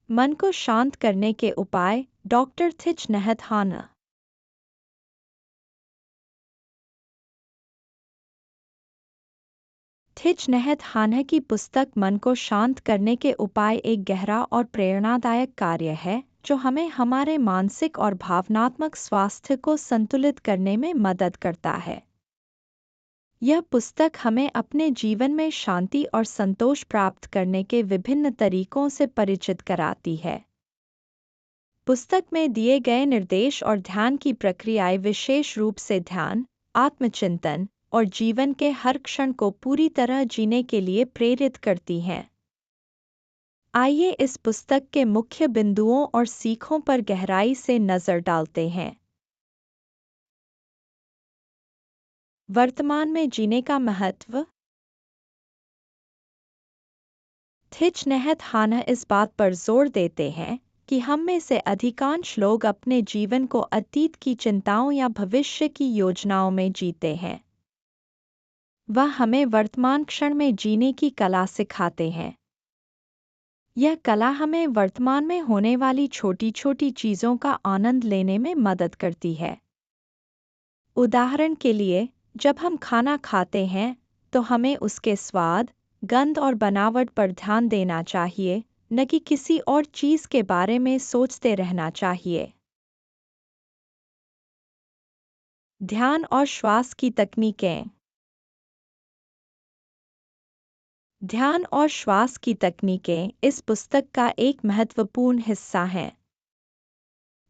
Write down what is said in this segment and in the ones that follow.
मन को शांत करने के उपाय, डॉक्टर थिच नहत हान। थिच नहत हान की पुस्तक मन को शांत करने के उपाय एक गहरा और प्रेरणादायक कार्य है जो हमें हमारे मानसिक और भावनात्मक स्वास्थ्य को संतुलित करने में मदद करता है। यह पुस्तक हमें अपने जीवन में शांति और संतोष प्राप्त करने के विभिन्न तरीकों से परिचित कराती है। पुस्तक में दिए गए निर्देश और ध्यान की प्रक्रियाएं विशेष रूप से ध्यान, आत्मचिंतन और जीवन के हर क्षण को पूरी तरह जीने के लिए प्रेरित करती हैं। आइए इस पुस्तक के मुख्य बिंदुओं और सीखों पर गहराई से नजर डालते हैं। वर्तमान में जीने का महत्व। थिच नहत हान इस बात पर जोर देते हैं कि हम में से अधिकांश लोग अपने जीवन को अतीत की चिंताओं या भविष्य की योजनाओं में जीते हैं। वह हमें वर्तमान क्षण में जीने की कला सिखाते हैं। यह कला हमें वर्तमान में होने वाली छोटी छोटी चीज़ों का आनंद लेने में मदद करती है। उदाहरण के लिए, जब हम खाना खाते हैं तो हमें उसके स्वाद, गंध और बनावट पर ध्यान देना चाहिए, न कि किसी और चीज़ के बारे में सोचते रहना चाहिए। ध्यान और श्वास की तकनीकें। ध्यान और श्वास की तकनीकें इस पुस्तक का एक महत्वपूर्ण हिस्सा हैं।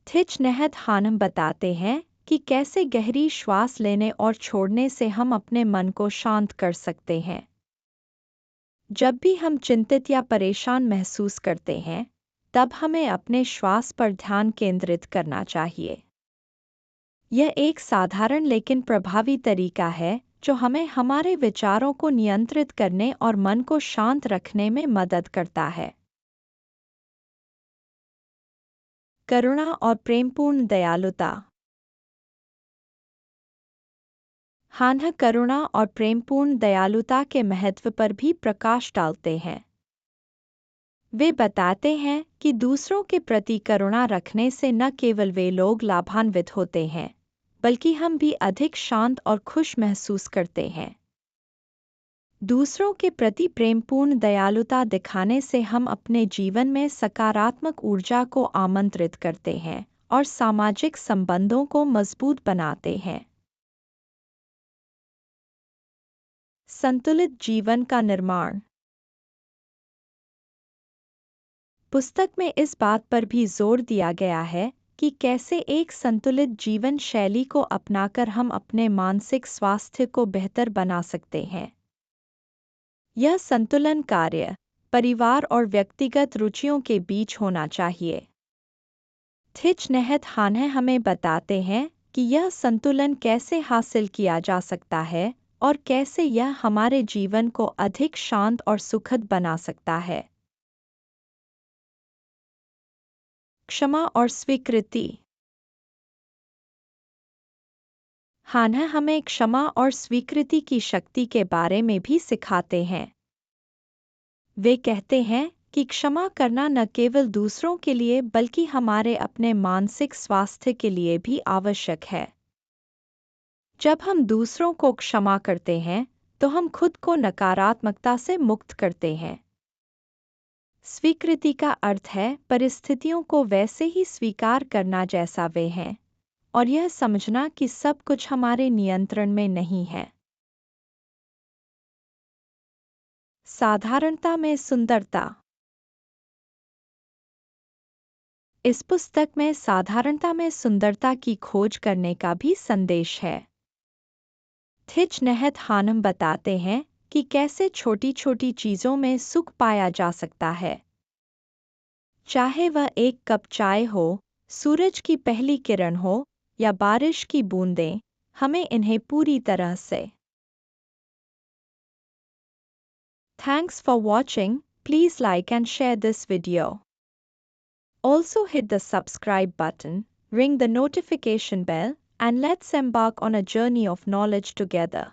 थिच नहत हान बताते हैं कि कैसे गहरी श्वास लेने और छोड़ने से हम अपने मन को शांत कर सकते हैं। जब भी हम चिंतित या परेशान महसूस करते हैं, तब हमें अपने श्वास पर ध्यान केंद्रित करना चाहिए। यह एक साधारण लेकिन प्रभावी तरीका है जो हमें हमारे विचारों को नियंत्रित करने और मन को शांत रखने में मदद करता है। करुणा और प्रेमपूर्ण दयालुता। हान करुणा और प्रेमपूर्ण दयालुता के महत्व पर भी प्रकाश डालते हैं। वे बताते हैं कि दूसरों के प्रति करुणा रखने से न केवल वे लोग लाभान्वित होते हैं, बल्कि हम भी अधिक शांत और खुश महसूस करते हैं। दूसरों के प्रति प्रेमपूर्ण दयालुता दिखाने से हम अपने जीवन में सकारात्मक ऊर्जा को आमंत्रित करते हैं और सामाजिक संबंधों को मजबूत बनाते हैं। संतुलित जीवन का निर्माण। पुस्तक में इस बात पर भी जोर दिया गया है कि कैसे एक संतुलित जीवन शैली को अपनाकर हम अपने मानसिक स्वास्थ्य को बेहतर बना सकते हैं। यह संतुलन कार्य, परिवार और व्यक्तिगत रुचियों के बीच होना चाहिए। थिच नहत हान हमें बताते हैं कि यह संतुलन कैसे हासिल किया जा सकता है और कैसे यह हमारे जीवन को अधिक शांत और सुखद बना सकता है। क्षमा और स्वीकृति। हान हमें क्षमा और स्वीकृति की शक्ति के बारे में भी सिखाते हैं। वे कहते हैं कि क्षमा करना न केवल दूसरों के लिए बल्कि हमारे अपने मानसिक स्वास्थ्य के लिए भी आवश्यक है। जब हम दूसरों को क्षमा करते हैं तो हम खुद को नकारात्मकता से मुक्त करते हैं। स्वीकृति का अर्थ है परिस्थितियों को वैसे ही स्वीकार करना जैसा वे हैं, और यह समझना कि सब कुछ हमारे नियंत्रण में नहीं है। साधारणता में सुंदरता। इस पुस्तक में साधारणता में सुंदरता की खोज करने का भी संदेश है। थिच नहत हान बताते हैं कि कैसे छोटी छोटी चीज़ों में सुख पाया जा सकता है। चाहे वह एक कप चाय हो, सूरज की पहली किरण हो या बारिश की बूंदें, हमें इन्हें पूरी तरह से। Thanks for watching. Please like and share this video. Also hit the subscribe button, ring the notification bell, and let's embark on a journey of knowledge together.